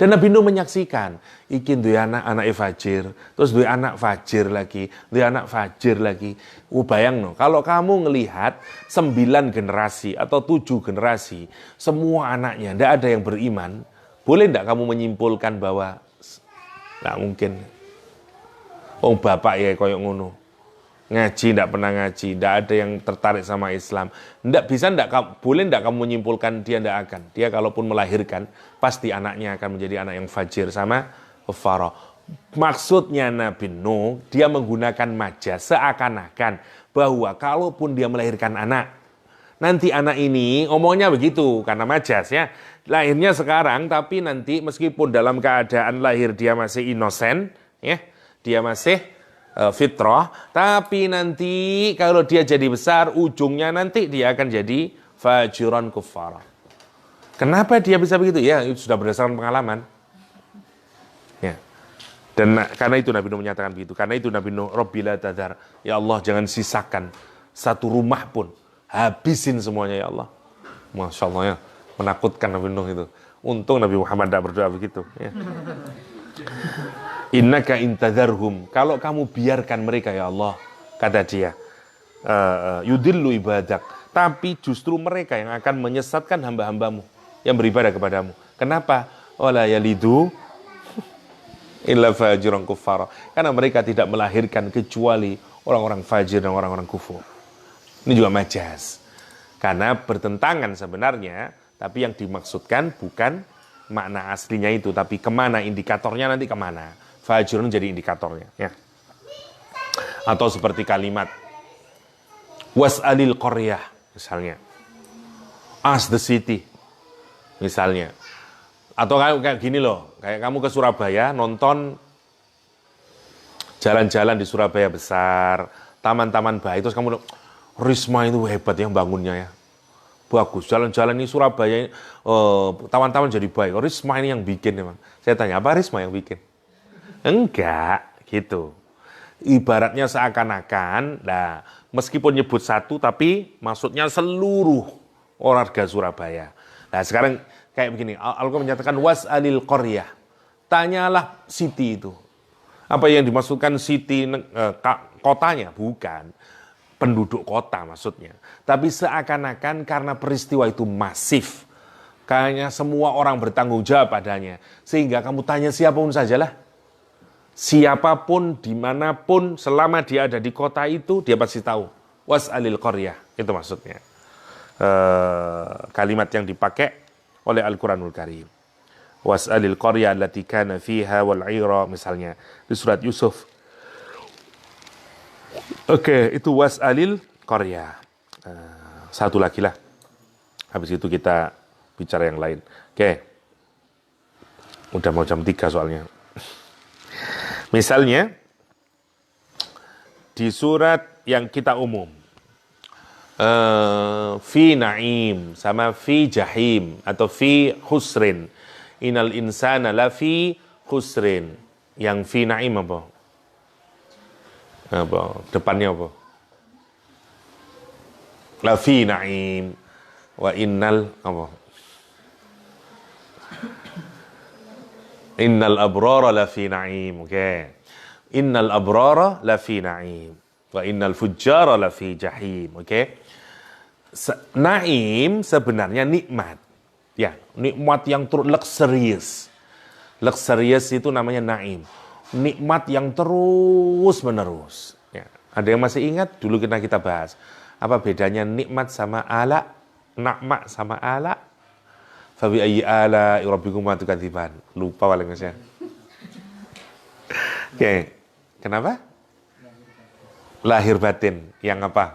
Dan Nabi Nuh menyaksikan, iki duwe anak fajir, terus duwe anak fajir lagi, duwe anak fajir lagi. Bayang kalau kamu ngelihat 9 generasi atau 7 generasi, semua anaknya, tidak ada yang beriman, boleh tidak kamu menyimpulkan bahwa tidak mungkin. Oh bapak ya koyok ngono. Ngaji, tidak pernah ngaji, tidak ada yang tertarik sama Islam. Boleh tidak kamu menyimpulkan dia tidak akan. Dia kalaupun melahirkan, pasti anaknya akan menjadi anak yang fajir sama kafara. Maksudnya Nabi Nuh, dia menggunakan majas seakan-akan bahwa kalaupun dia melahirkan anak, nanti anak ini ngomongnya begitu, karena majas ya. Lahirnya sekarang, tapi nanti meskipun dalam keadaan lahir dia masih inosen, ya, dia masih fitrah, tapi nanti kalau dia jadi besar, ujungnya nanti dia akan jadi fajiran kufara. Kenapa dia bisa begitu? Ya, itu sudah berdasarkan pengalaman. Ya. Dan karena itu Nabi Nuh menyatakan begitu. Karena itu Nabi Nuh, Rabbi la tadhar. Ya Allah, jangan sisakan satu rumah pun. Habisin semuanya ya Allah. Masya Allah ya, menakutkan Nabi Nuh itu. Untung Nabi Muhammad tidak berdoa begitu. Ya. Innaka intadharhum, kalau kamu biarkan mereka ya Allah, kata dia, yudillu ibadak, tapi justru mereka yang akan menyesatkan hamba-hambamu yang beribadah kepadamu. Kenapa? wala yalidu illa fajiran kuffara. Karena mereka tidak melahirkan kecuali orang-orang fajir dan orang-orang kufur. Ini juga majaz. Karena bertentangan sebenarnya, tapi yang dimaksudkan bukan makna aslinya itu, tapi kemana indikatornya nanti kemana. Fajirun jadi indikatornya. Ya. Atau seperti kalimat was'alil qaryah misalnya. Ask the city misalnya. Atau kayak gini loh, kayak kamu ke Surabaya nonton jalan-jalan di Surabaya besar, taman-taman baik, terus kamu Risma itu hebat yang bangunnya ya. Bagus, jalan-jalan ini Surabaya, taman-taman jadi baik. Risma ini yang bikin memang. Saya tanya, apa Risma yang bikin? Enggak, gitu. Ibaratnya seakan-akan, nah, meskipun nyebut satu, tapi maksudnya seluruh warga Surabaya. Nah sekarang kayak begini, Al-Quran menyatakan was'alil qaryah. Tanyalah city itu. Apa yang dimaksudkan city kotanya? Bukan. Penduduk kota maksudnya. Tapi seakan-akan karena peristiwa itu masif. Kayaknya semua orang bertanggung jawab padanya. Sehingga kamu tanya siapapun sajalah. Siapapun, dimanapun, selama dia ada di kota itu, dia pasti tahu. Was'alil qaryah. Itu maksudnya. Kalimat yang dipakai oleh Al-Quranul Karim. Was'alil qaryah allati kana fiha wal 'ira misalnya di surat Yusuf. Oke, itu was'alil qaryah. Satu lagi lah. Habis itu kita bicara yang lain. Oke. Udah mau jam 3 soalnya. Misalnya di surat yang kita umum. Fi na'im sama fi jahim atau fi khusrin. Innal insana lafi khusrin. Yang fi na'im apa? Apa? Depannya apa? Lafi na'im wa innal apa? Innal abrara lafi na'im. Oke. Innal abrara lafi na'im wa innal fujjara lafi jahim. Oke. Naim sebenarnya nikmat. Ya, nikmat yang luxurious. Luxurious itu namanya naim. Nikmat yang terus menerus. Ya. Ada yang masih ingat? Dulu kita bahas. Apa bedanya nikmat sama ala? Nakma sama ala? Fabi ayyi ala rabbikuma tukadziban. Lupa paling saya. Oke. Kenapa? Lahir batin. Yang apa?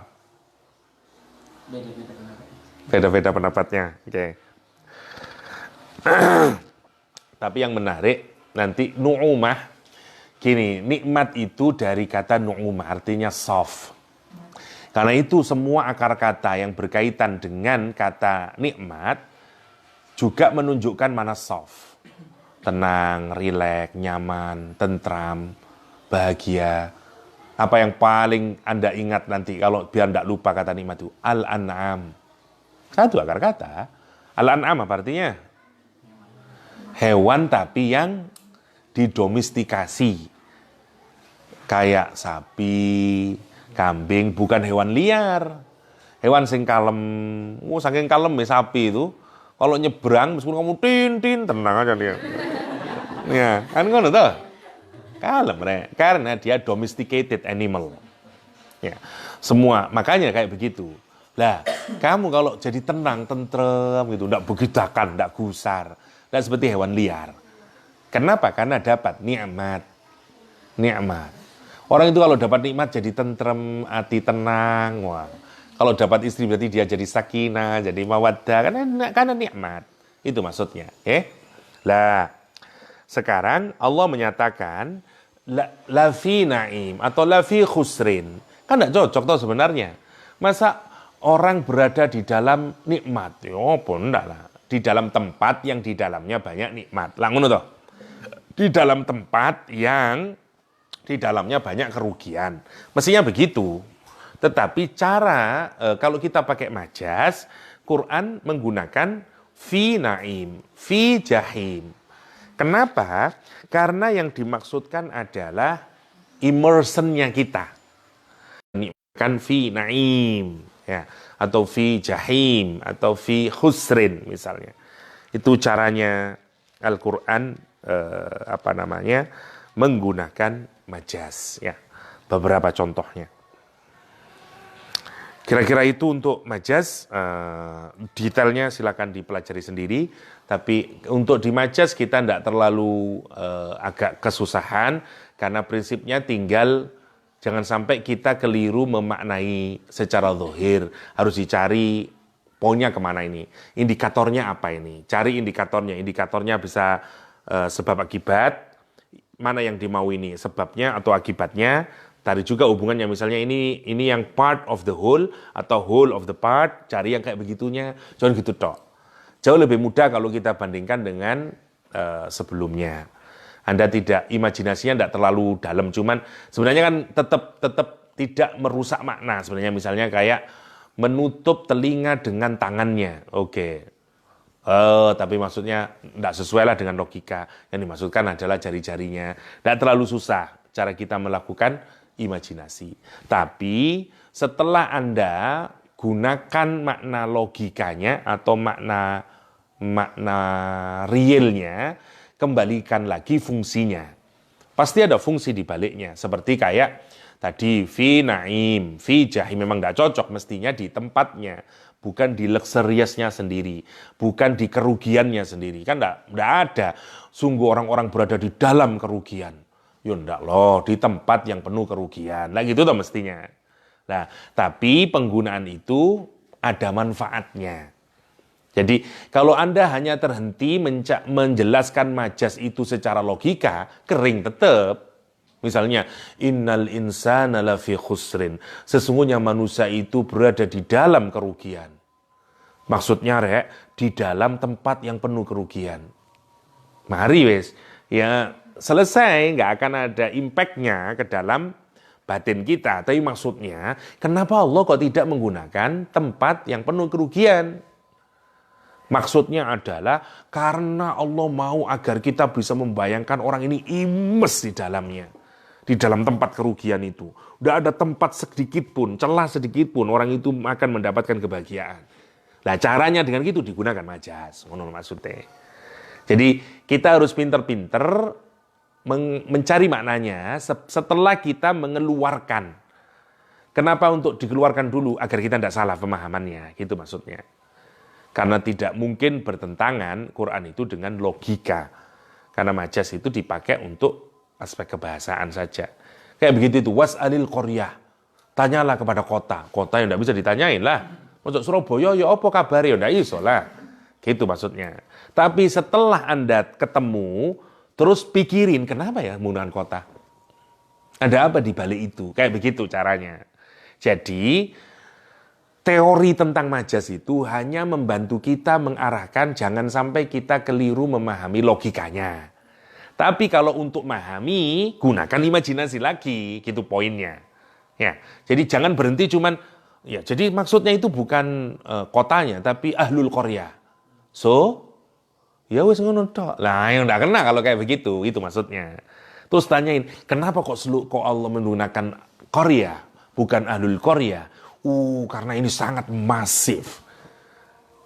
Beda-beda pendapatnya. Oke. Tapi yang menarik nanti nu'umah. Gini, nikmat itu dari kata nu'umah, artinya soft. Karena itu semua akar kata yang berkaitan dengan kata nikmat juga menunjukkan mana soft. Tenang, rileks, nyaman, tentram, bahagia. Apa yang paling Anda ingat nanti kalau biar tidak lupa kata nikmat itu? Al-an'am. Satu akar kata. Al-an'am apa artinya? Hewan tapi yang didomestikasi. Kayak sapi, kambing, bukan hewan liar. Hewan sing kalem. Saking kalem ya sapi itu. Kalau nyebrang, meskipun kamu tin, tenang aja dia. Ya, kan ngono tuh. Kalem, karena dia domesticated animal. Ya, semua, makanya kayak begitu. Lah, kamu kalau jadi tenang, tentrem gitu, enggak begidakan, enggak gusar, enggak seperti hewan liar. Kenapa? Karena dapat nikmat. Orang itu kalau dapat nikmat jadi tentrem, hati tenang. Wah. Kalau dapat istri berarti dia jadi sakinah, jadi mawaddah, karena nikmat. Itu maksudnya. Lah, sekarang Allah menyatakan la fi na'im atau la fi khusrin. Kan enggak cocok toh sebenarnya. Masa orang berada di dalam nikmat? Ya pun enggak lah. Di dalam tempat yang di dalamnya banyak nikmat. Lah ngono toh. Di dalam tempat yang di dalamnya banyak kerugian. Mestinya begitu. Tetapi cara kalau kita pakai majas, Quran menggunakan fi na'im, fi jahim. Kenapa? Karena yang dimaksudkan adalah immersionnya kita. Kan fi na'im, ya, atau fi jahim, atau fi khusrin misalnya. Itu caranya Al-Quran menggunakan majaz. Ya, beberapa contohnya. Kira-kira itu untuk majaz, detailnya silakan dipelajari sendiri. Tapi untuk di majaz kita tidak terlalu agak kesusahan, karena prinsipnya tinggal jangan sampai kita keliru memaknai secara zahir. Harus dicari poinnya kemana ini, indikatornya apa ini. Cari indikatornya bisa sebab akibat, mana yang dimau ini, sebabnya atau akibatnya. Cari juga hubungannya, misalnya ini yang part of the whole atau whole of the part, cari yang kayak begitunya, jangan gitu tok. Jauh lebih mudah kalau kita bandingkan dengan sebelumnya. Anda tidak, imajinasinya tidak terlalu dalam, cuman sebenarnya kan tetap tidak merusak makna. Sebenarnya misalnya kayak menutup telinga dengan tangannya, oke. Tapi maksudnya tidak sesuai lah dengan logika. Yang dimaksudkan adalah jari-jarinya. Tidak terlalu susah cara kita melakukan imajinasi. Tapi setelah Anda gunakan makna logikanya atau makna realnya, kembalikan lagi fungsinya. Pasti ada fungsi di baliknya. Seperti kayak tadi fi naim, fi jahim, memang tidak cocok, mestinya di tempatnya, bukan di luxuriousnya sendiri, bukan di kerugiannya sendiri. Kan tidak ada sungguh orang-orang berada di dalam kerugian. Ya enggak loh, di tempat yang penuh kerugian. Nah gitu toh mestinya. Nah, tapi penggunaan itu ada manfaatnya. Jadi kalau Anda hanya terhenti menjelaskan majaz itu secara logika, kering tetap. Misalnya, innal insana lafi khusrin. Sesungguhnya manusia itu berada di dalam kerugian. Maksudnya, di dalam tempat yang penuh kerugian. Mari wes, ya selesai, nggak akan ada impact-nya ke dalam batin kita. Tapi maksudnya, kenapa Allah kok tidak menggunakan tempat yang penuh kerugian? Maksudnya adalah karena Allah mau agar kita bisa membayangkan orang ini imes di dalamnya. Di dalam tempat kerugian itu. Nggak ada tempat sedikit pun, celah sedikit pun orang itu akan mendapatkan kebahagiaan. Nah caranya dengan gitu digunakan majaz. Menurut maksudnya. Jadi kita harus pinter-pinter mencari maknanya setelah kita mengeluarkan. Kenapa untuk dikeluarkan dulu? Agar kita tidak salah pemahamannya, gitu maksudnya. Karena tidak mungkin bertentangan Quran itu dengan logika. Karena majaz itu dipakai untuk aspek kebahasaan saja. Kayak begitu itu, was'alil qaryah. Tanyalah kepada kota. Kota yang tidak bisa ditanyain lah. Masuk Surabaya, ya apa kabar? Ya tidak iso lah. Gitu maksudnya. Tapi setelah Anda ketemu, terus pikirin, kenapa ya menggunakan kota? Ada apa di balik itu? Kayak begitu caranya. Jadi, teori tentang majaz itu hanya membantu kita mengarahkan, jangan sampai kita keliru memahami logikanya. Tapi kalau untuk memahami, gunakan imajinasi lagi, gitu poinnya. Ya, jadi jangan berhenti cuman, ya jadi maksudnya itu bukan kotanya, tapi ahlul qaryah. So, ya wes ngono tok. Lah yang enggak kena kalau kayak begitu, itu maksudnya. Terus tanyain, kenapa kok Allah menggunakan qaryah, bukan ahlul qaryah? Karena ini sangat masif.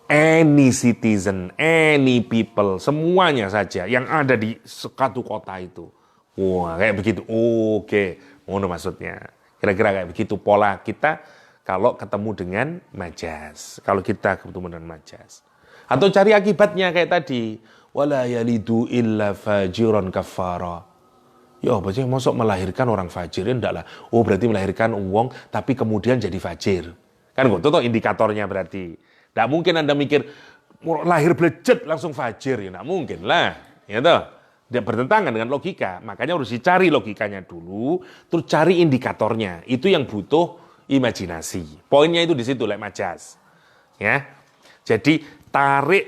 Any citizen, any people, semuanya saja yang ada di suatu kota itu. Wah, kayak begitu. Oke, ngono maksudnya. Kira-kira kayak begitu pola kita kalau ketemu dengan majaz. Kalau kita ketemu dengan majaz. Atau cari akibatnya kayak tadi. Wala yalidu illa fajiran kafara. Ya apa sih, masuk melahirkan orang fajir? Enggak lah. Oh berarti melahirkan uang tapi kemudian jadi fajir. Kan itu tuh indikatornya berarti. Enggak mungkin Anda mikir lahir blejet langsung fajir. Ya enggak mungkin lah. Ya toh. Dia bertentangan dengan logika. Makanya harus dicari logikanya dulu, terus cari indikatornya. Itu yang butuh imajinasi. Poinnya itu di situ, majaz. Ya. Jadi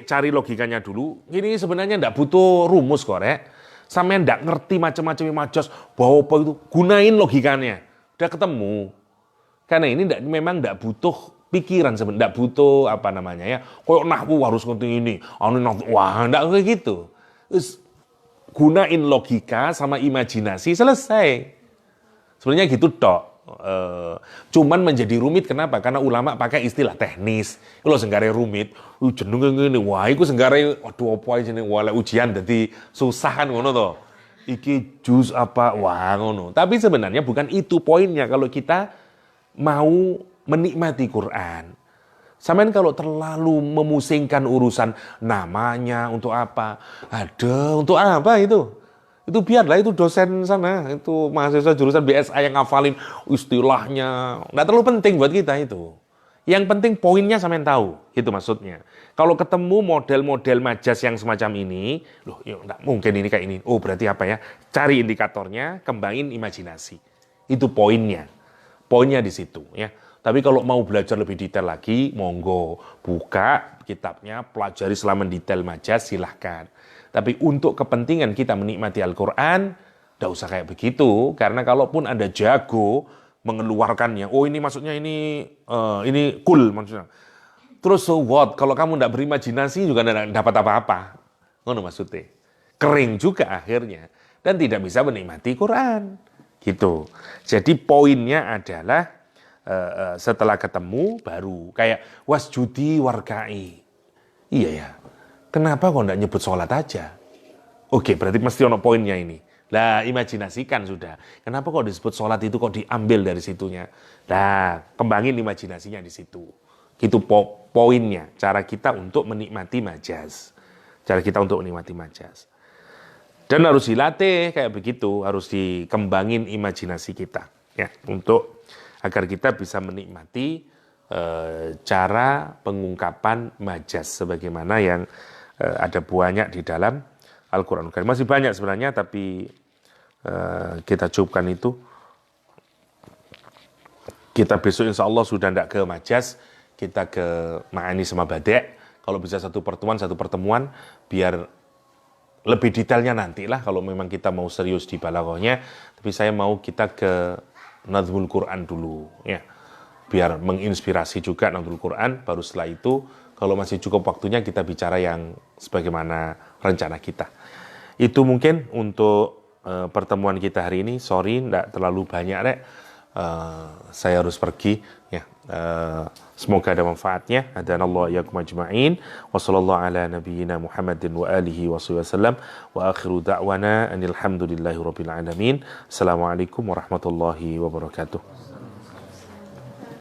cari logikanya dulu. Ini sebenarnya enggak butuh rumus kok, Sampai enggak ngerti macam-macam majaz, bahwa apa itu, gunain logikanya. Udah ketemu. Karena ini memang enggak butuh pikiran sebenarnya, enggak butuh apa namanya ya. Kayak nahwu harus ngerti ini. Wah, enggak kayak gitu. Terus gunain logika sama imajinasi, selesai. Sebenarnya gitu tok. Cuman menjadi rumit kenapa? Karena ulama pakai istilah teknis. Kalau senggare rumit, jenenge ngene, wah iku senggare aduh apa jenenge wala ujian dadi susah kan ngono to. Iki juz apa wah ngono. Tapi sebenarnya bukan itu poinnya kalau kita mau menikmati Quran. Sampean kalau terlalu memusingkan urusan namanya untuk apa? Ada untuk apa itu? Itu biarlah itu dosen sana, itu mahasiswa jurusan BSA yang ngafalin istilahnya. Nggak terlalu penting buat kita itu. Yang penting poinnya sampean tahu, itu maksudnya. Kalau ketemu model-model majas yang semacam ini, loh, ya nggak mungkin ini kayak ini. Oh, berarti apa ya? Cari indikatornya, kembangin imajinasi. Itu poinnya. Poinnya di situ, ya. Tapi kalau mau belajar lebih detail lagi, monggo buka kitabnya, pelajari selama detail majas, silahkan. Tapi untuk kepentingan kita menikmati Al-Quran, tidak usah kayak begitu. Karena kalaupun ada jago mengeluarkannya, oh ini maksudnya ini cool maksudnya. Terus so what? Kalau kamu tidak berimajinasi juga tidak dapat apa-apa. Ngono maksudnya. Kering juga akhirnya. Dan tidak bisa menikmati Quran. Gitu. Jadi poinnya adalah setelah ketemu baru. Kayak wasjudi warkai. Iya ya. Kenapa kok enggak nyebut sholat aja? Oke, berarti mesti ono poinnya ini. Lah, imajinasikan sudah. Kenapa kok disebut sholat itu kok diambil dari situnya? Lah, kembangin imajinasinya di situ. Itu poinnya. Cara kita untuk menikmati majas. Cara kita untuk menikmati majas. Dan harus dilatih kayak begitu. Harus dikembangin imajinasi kita. Ya, untuk agar kita bisa menikmati cara pengungkapan majas. Sebagaimana yang ada banyak di dalam Al-Quran. Masih banyak sebenarnya, tapi kita cukupkan itu. Kita besok insya Allah sudah tidak ke majas, kita ke ma'ani sama badek. Kalau bisa satu pertemuan, biar lebih detailnya nantilah kalau memang kita mau serius di balaghahnya. Tapi saya mau kita ke Nadhmul Quran dulu, ya. Biar menginspirasi juga Nadhmul Quran, baru setelah itu kalau masih cukup waktunya kita bicara yang sebagaimana rencana kita. Itu mungkin untuk pertemuan kita hari ini. Sorry, tidak terlalu banyak, Rek. Saya harus pergi. Ya. Semoga ada manfaatnya. Hadanallahu iyyakum ajma'in. Wa sallallahu ala nabiyyina Muhammadin wa alihi wa sallam. Wa akhiru da'wana anil hamdulillahi rabbil alamin. Assalamualaikum warahmatullahi wabarakatuh.